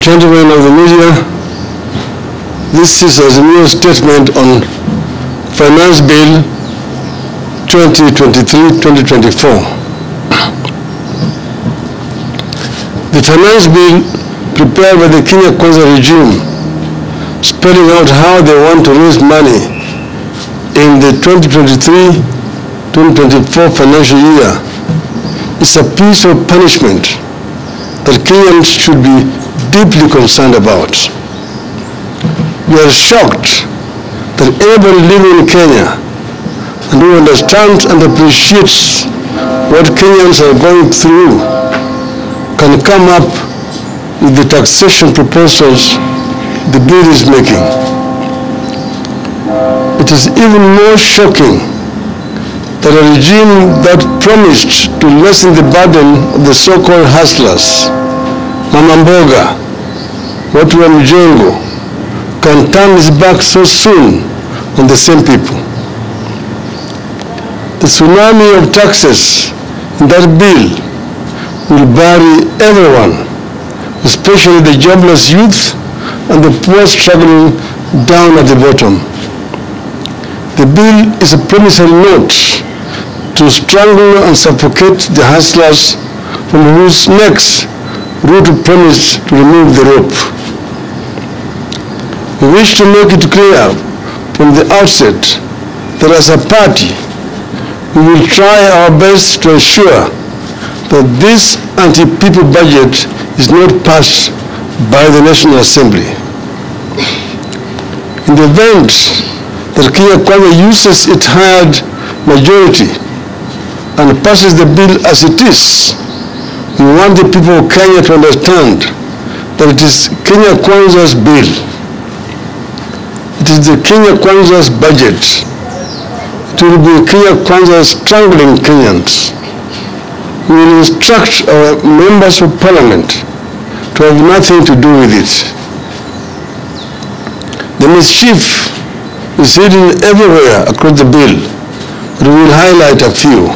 Gentlemen of the media, this is Azimio's statement on Finance Bill 2023-2024. The Finance Bill prepared by the Kenya Kwanza regime, spelling out how they want to raise money in the 2023-2024 financial year, is a piece of punishment that Kenyans should be deeply concerned about. We are shocked that anybody living in Kenya and who understands and appreciates what Kenyans are going through can come up with the taxation proposals the bill is making. It is even more shocking that a regime that promised to lessen the burden of the so-called hustlers, Mama Mboga, watu wa mjengo, can turn his back so soon on the same people. The tsunami of taxes in that bill will bury everyone, especially the jobless youth and the poor struggling down at the bottom. The bill is a promissory note to strangle and suffocate the hustlers from whose necks Ruto promised to remove the rope. We wish to make it clear from the outset that as a party, we will try our best to ensure that this anti-people budget is not passed by the National Assembly. In the event that Kenya Kwanza uses its hired majority and passes the bill as it is, we want the people of Kenya to understand that it is Kenya Kwanza's bill. It is the Kenya Kwanza's budget. It will be Kenya Kwanza strangling Kenyans. We will instruct our members of parliament to have nothing to do with it. The mischief is hidden everywhere across the bill, but we will highlight a few.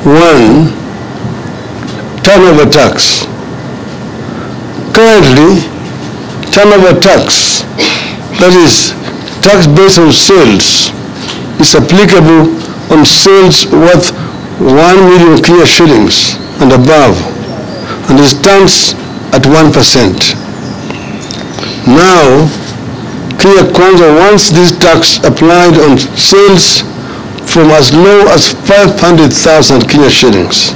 1. Turnover tax. Currently, turnover tax, that is, tax based on sales, is applicable on sales worth 1 million Kenya shillings and above, and it stands at 1%. Now, Kenya Kwanza wants this tax applied on sales from as low as 500,000 Kenya shillings.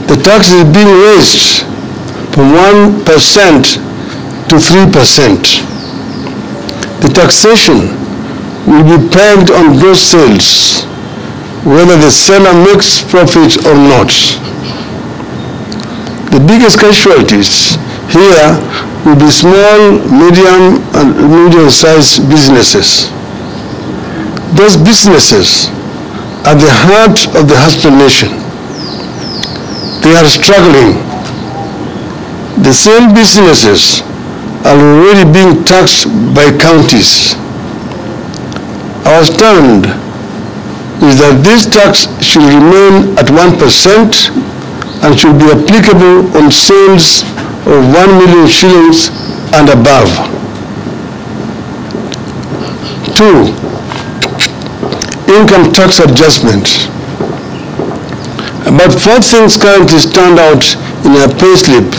The tax is being raised from 1% to 3%. The taxation will be pegged on gross sales, whether the seller makes profit or not. The biggest casualties here will be small, medium, and medium-sized businesses. Those businesses are the heart of the hustler nation. They are struggling. The same businesses are already being taxed by counties. Our stand is that this tax should remain at 1% and should be applicable on sales of 1 million shillings and above. 2. Income tax adjustment. About 4 things currently stand out in a payslip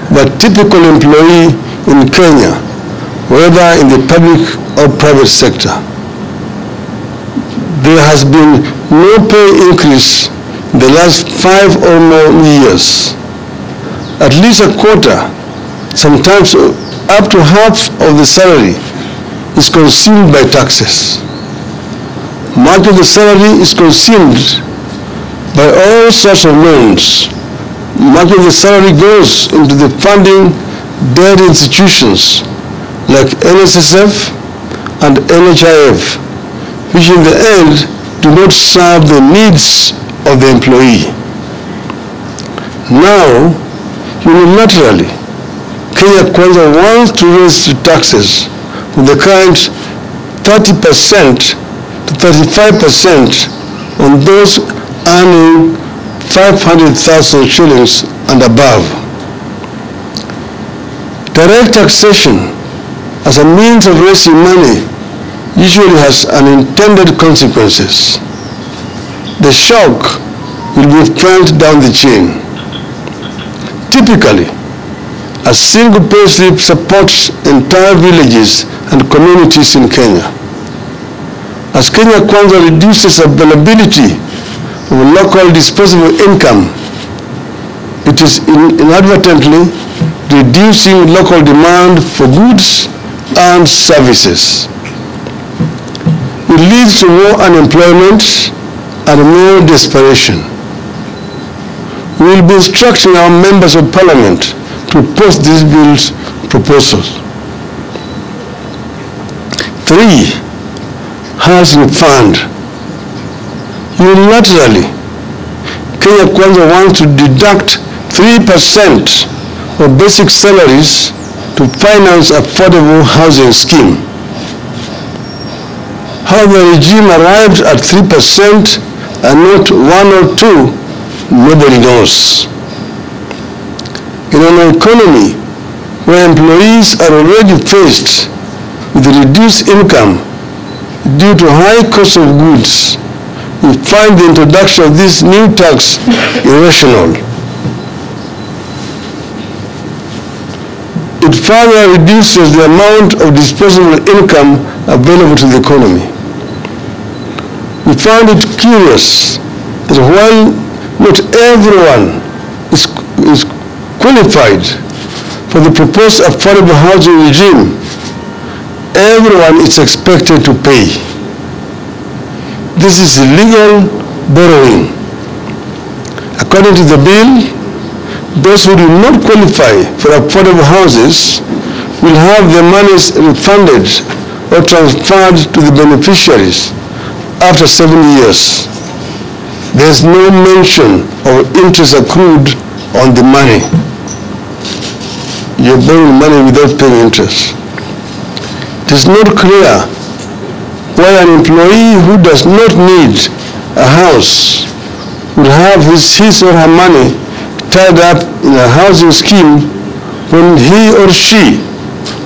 of a typical employee in Kenya, whether in the public or private sector. There has been no pay increase in the last 5 or more years. At least a quarter, sometimes up to half of the salary is consumed by taxes. Much of the salary is consumed by all sorts of loans. Much of the salary goes into the funding dead institutions like NSSF and NHIF, which in the end do not serve the needs of the employee. Now, unilaterally, Kenya Kwanza wants to raise the taxes from the current 30% to 35% on those earning 500,000 shillings and above. Direct taxation as a means of raising money usually has unintended consequences. The shock will be felt down the chain. Typically, a single payslip supports entire villages and communities in Kenya. As Kenya Kwanza reduces availability of local disposable income, it is inadvertently reducing local demand for goods and services. It leads to more unemployment and more desperation. We will be instructing our members of parliament to oppose this bill's proposals. 3. Housing fund. Unilaterally, Kenya Kwanza wants to deduct 3% of basic salaries to finance affordable housing scheme. How the regime arrived at 3% and not 1 or 2, nobody knows. In an economy where employees are already faced with reduced income due to high cost of goods, we find the introduction of this new tax irrational. It further reduces the amount of disposable income available to the economy. We found it curious that while not everyone is qualified for the proposed affordable housing regime, everyone is expected to pay. This is illegal borrowing. According to the bill, those who do not qualify for affordable houses will have their monies refunded or transferred to the beneficiaries after 7 years. There is no mention of interest accrued on the money. You're borrowing money without paying interest. It is not clear why an employee who does not need a house will have his or her money tied up in a housing scheme when he or she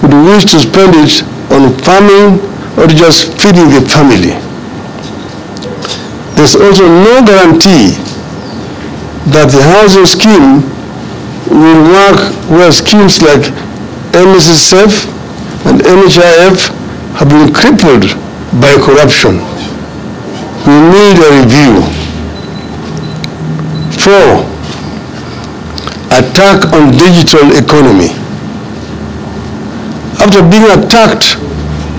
would wish to spend it on farming or just feeding the family. There's also no guarantee that the housing scheme will work where schemes like NSSF and NHIF have been crippled by corruption. We need a review. 4. Attack on digital economy. After being attacked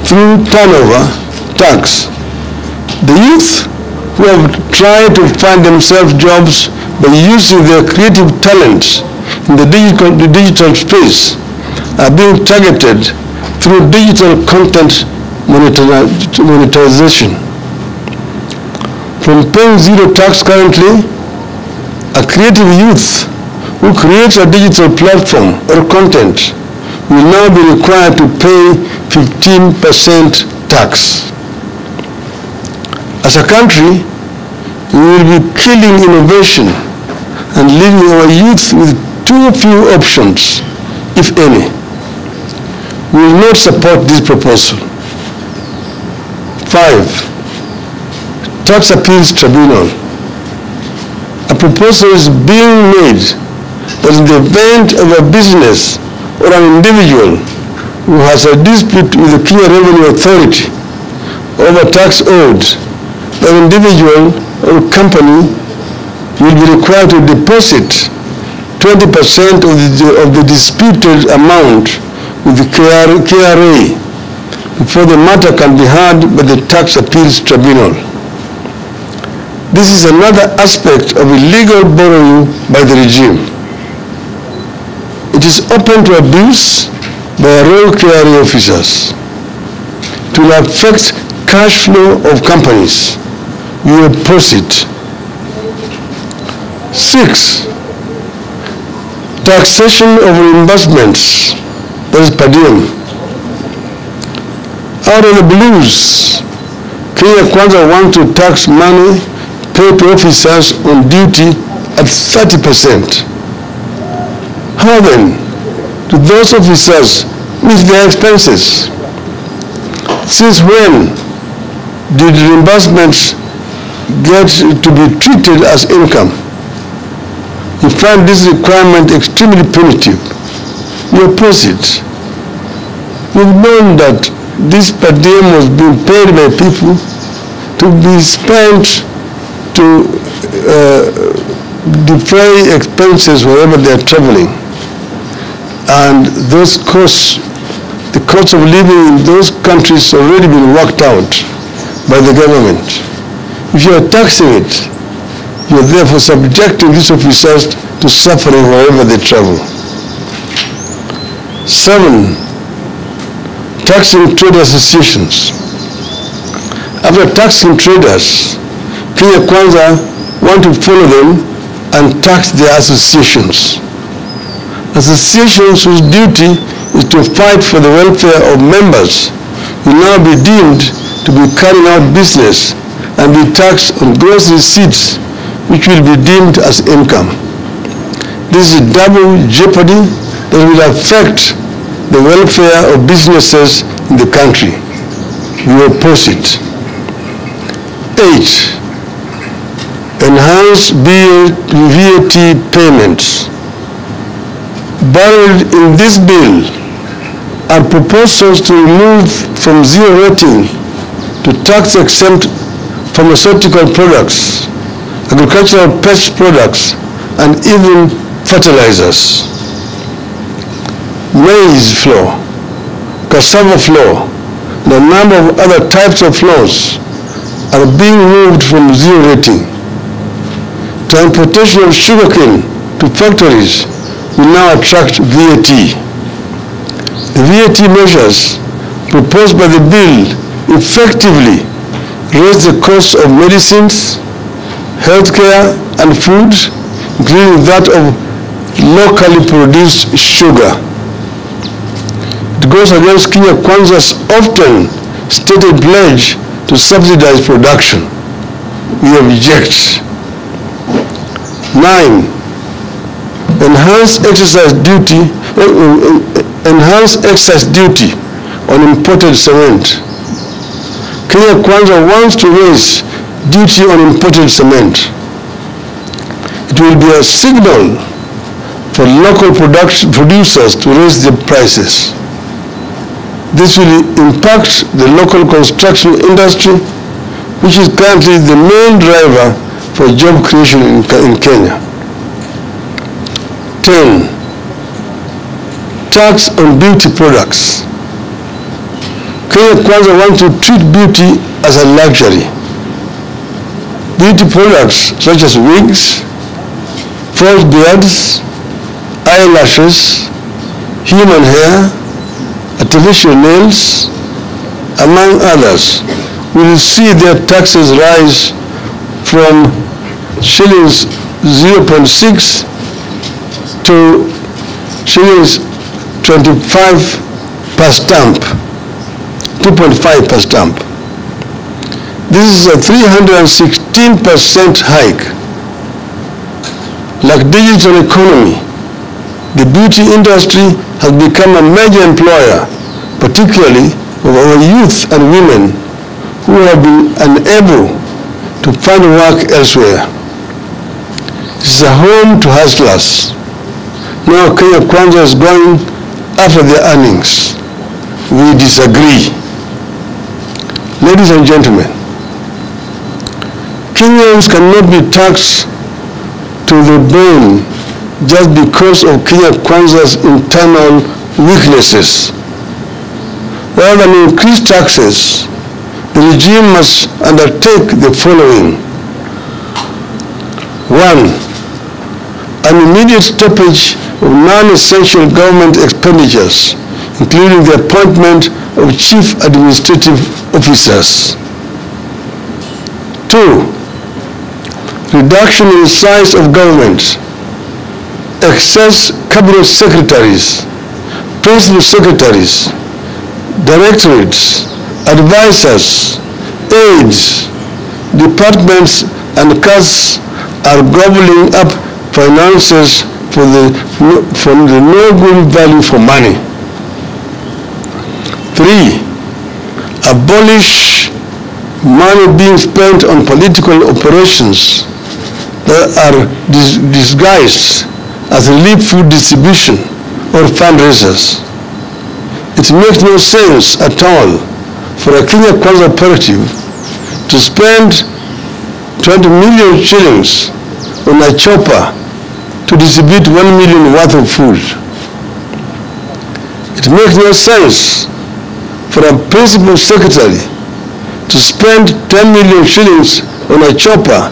through turnover tax, the youth who have tried to find themselves jobs by using their creative talents in the digital space are being targeted through digital content monetization. From paying zero tax currently, a creative youth who creates a digital platform or content will now be required to pay 15% tax. As a country, we will be killing innovation and leaving our youth with too few options, if any. We will not support this proposal. 5. Tax Appeals Tribunal. A proposal is being made that in the event of a business or an individual who has a dispute with the Kenya Revenue Authority over tax owed, the individual or company will be required to deposit 20% of the disputed amount with the KRA before the matter can be heard by the Tax Appeals Tribunal. This is another aspect of illegal borrowing by the regime. It is open to abuse by rogue KRA officers. It will affect cash flow of companies. We oppose it. 6. Taxation of reimbursements, that is per diem. Out of the blues, Kenya Kwanza wants to tax money paid to officers on duty at 30%. How then to those officers meet their expenses. Since when did reimbursements get to be treated as income? We find this requirement extremely punitive. We oppose it. We've known that this per diem was being paid by people to be spent to defray expenses wherever they're traveling. And those costs, the cost of living in those countries already been worked out by the government. If you are taxing it, you are therefore subjecting these officers to suffering wherever they travel. 7, taxing trade associations. After taxing traders, Kenya Kwanza want to follow them and tax their associations. Associations whose duty is to fight for the welfare of members will now be deemed to be carrying out business and be taxed on gross receipts, which will be deemed as income. This is double jeopardy that will affect the welfare of businesses in the country. We oppose it. 8, enhance VAT payments. Buried in this bill are proposals to remove from zero rating to tax-exempt pharmaceutical products, agricultural pest products, and even fertilizers. Maize flour, cassava flour, and a number of other types of flours are being moved from zero rating. Transportation of sugarcane to factories will now attract VAT. The VAT measures proposed by the bill effectively raise the cost of medicines, healthcare, and food, including that of locally produced sugar. It goes against Kenya Kwanza's often stated pledge to subsidize production. We object. 9, enhance excise duty on imported cement. Kenya Kwanza wants to raise duty on imported cement. It will be a signal for local producers to raise their prices. This will impact the local construction industry, which is currently the main driver for job creation in Kenya. 10, tax on beauty products. Kenya Kwanza wants to treat beauty as a luxury. Beauty products such as wigs, false beards, eyelashes, human hair, artificial nails, among others, will see their taxes rise from shillings 0.6 to shillings 25 per stamp, 2.5 per stamp. This is a 316% hike. Like digital economy, the beauty industry has become a major employer, particularly of our youth and women who have been unable to find work elsewhere. It is a home to hustlers. Now Kenya Kwanza is going after their earnings. We disagree. Ladies and gentlemen, Kenyans cannot be taxed to the bone just because of Kenya Kwanza's internal weaknesses. Rather than increase taxes, the regime must undertake the following. 1, an immediate stoppage of non-essential government expenditures, including the appointment of chief administrative officers. 2, reduction in the size of government. Excess cabinet secretaries, principal secretaries, directorates, advisors, aides, departments, and casts are gobbling up finances for the no good value for money. 3. Abolish money being spent on political operations that are disguised as relief food distribution or fundraisers. It makes no sense at all for a Kenya Kwanza operative to spend 20 million shillings on a chopper to distribute 1 million worth of food. It makes no sense for a principal secretary to spend 10 million shillings on a chopper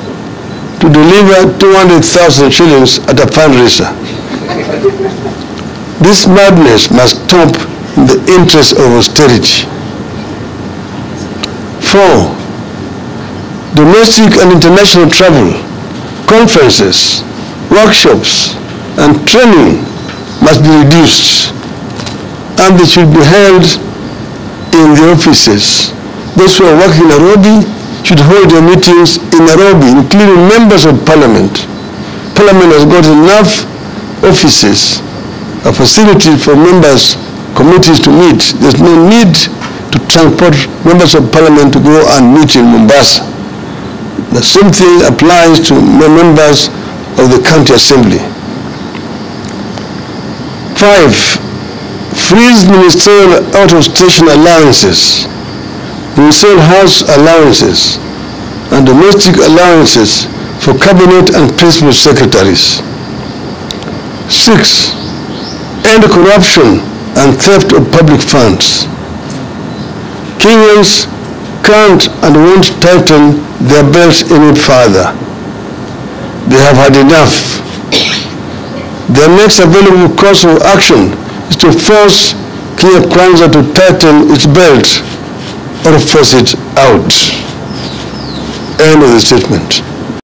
to deliver 200,000 shillings at a fundraiser. This madness must stop in the interest of austerity. 4. Domestic and international travel, conferences, workshops, and training must be reduced, and they should be held in the offices. Those who are working in Nairobi should hold their meetings in Nairobi, including members of parliament. Parliament has got enough offices, a facility for members, committees to meet. There's no need to transport members of parliament to go and meet in Mombasa. The same thing applies to members of the county assembly. 5. Freeze ministerial out-of-station allowances, ministerial house allowances, and domestic allowances for cabinet and principal secretaries. 6. End corruption and theft of public funds. Kenyans can't and won't tighten their belts any further. They have had enough. Their next available course of action is to force Kenya Kwanza to tighten its belt or force it out. End of the statement.